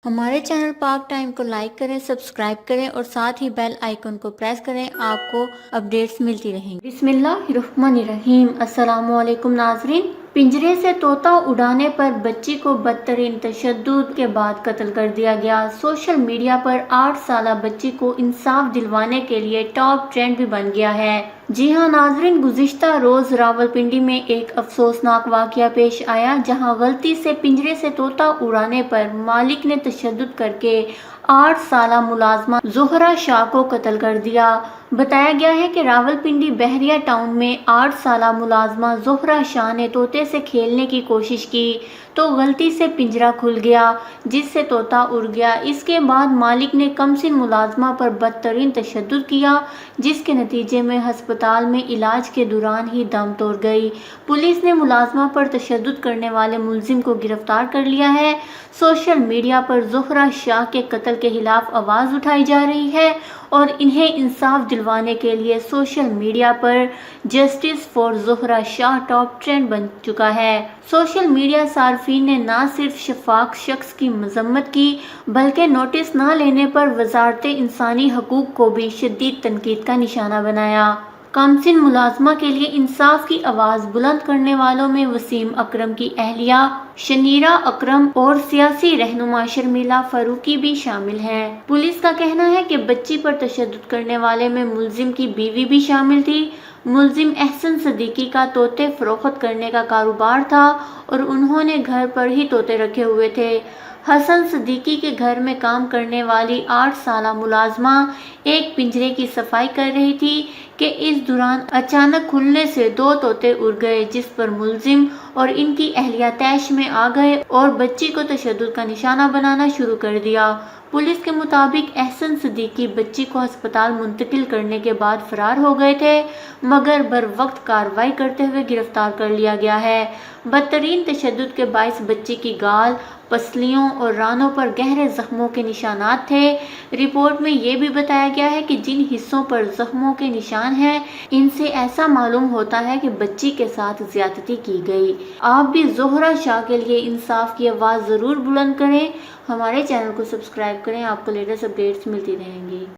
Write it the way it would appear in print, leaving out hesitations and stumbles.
ہمارے چینل پاک ٹائم کو لائک کریں، سبسکرائب کریں اور ساتھ ہی بیل آئیکن کو پریس کریں، آپ کو اپڈیٹس ملتی رہیں گی۔ بسم اللہ الرحمن الرحیم۔ السلام علیکم ناظرین۔ پنجرے سے طوطا اڑانے پر بچی کو بدترین تشدد کے بعد قتل کر دیا گیا۔ سوشل میڈیا پر 8 سالہ بچی کو انصاف دلوانے کے لیے ٹاپ ٹرینڈ بھی بن گیا ہے۔ جی ہاں ناظرین، گزشتہ روز راولپنڈی میں ایک افسوسناک واقعہ پیش آیا، جہاں غلطی سے پنجرے سے طوطا اڑانے پر مالک نے تشدد کر کے 8 سالہ ملازمہ زہرہ شاہ کو قتل کر دیا۔ بتایا گیا ہے کہ راولپنڈی بحریہ ٹاؤن میں 8 سالہ ملازمہ زہرہ شاہ نے طوطے سے کھیلنے کی کوشش کی تو غلطی سے پنجرہ کھل گیا، جس سے طوطا اڑ گیا۔ اس کے بعد مالک نے کمسن ملازمہ پر بدترین تشدد کیا، جس کے نتیجے میں ہسپتال میں علاج کے دوران ہی دم توڑ گئی۔ پولیس نے ملازمہ پر تشدد کرنے والے ملزم کو گرفتار کر لیا ہے۔ سوشل میڈیا پر زہرہ شاہ کے قتل کے خلاف آواز اٹھائی جا رہی ہے اور انہیں انصاف دلوانے کے لیے سوشل میڈیا پر justice for Zehra Shah top trend بن چکا ہے۔ سوشل میڈیا صارفین نے نہ صرف شفاق شخص کی مذمت کی بلکہ نوٹس نہ لینے پر وزارت انسانی حقوق کو بھی شدید تنقید کا نشانہ بنایا۔ کمسن ملازمہ کے لیے انصاف کی آواز بلند کرنے والوں میں وسیم اکرم کی اہلیہ شنیرا اکرم اور سیاسی رہنما شرمیلا فاروقی بھی شامل ہیں۔ پولیس کا کہنا ہے کہ بچی پر تشدد کرنے والے میں ملزم کی بیوی بھی شامل تھی۔ ملزم احسن صدیقی کا طوطے فروخت کرنے کا کاروبار تھا اور انہوں نے گھر پر ہی طوطے رکھے ہوئے تھے۔ حسن صدیقی کے گھر میں کام کرنے والی 8 سالہ ملازمہ ایک پنجرے کی صفائی کر رہی تھی کہ اس دوران اچانک کھلنے سے 2 طوطے اڑ گئے، جس پر ملزم اور ان کی اہلیہ طیش میں آ گئے اور بچی کو تشدد کا نشانہ بنانا شروع کر دیا۔ پولیس کے مطابق احسن صدیقی بچی کو ہسپتال منتقل کرنے کے بعد فرار ہو گئے تھے، مگر بروقت کارروائی کرتے ہوئے گرفتار کر لیا گیا ہے۔ بدترین تشدد کے باعث بچی کی گال، پسلیوں اور رانوں پر گہرے زخموں کے نشانات تھے۔ رپورٹ میں یہ بھی بتایا گیا ہے کہ جن حصوں پر زخموں کے نشان ہیں، ان سے ایسا معلوم ہوتا ہے کہ بچی کے ساتھ زیادتی کی گئی۔ آپ بھی زہرہ شاہ کے لیے انصاف کی آواز ضرور بلند کریں۔ ہمارے چینل کو سبسکرائب کریں، آپ کو لیٹسٹ اپڈیٹس ملتی رہیں گی۔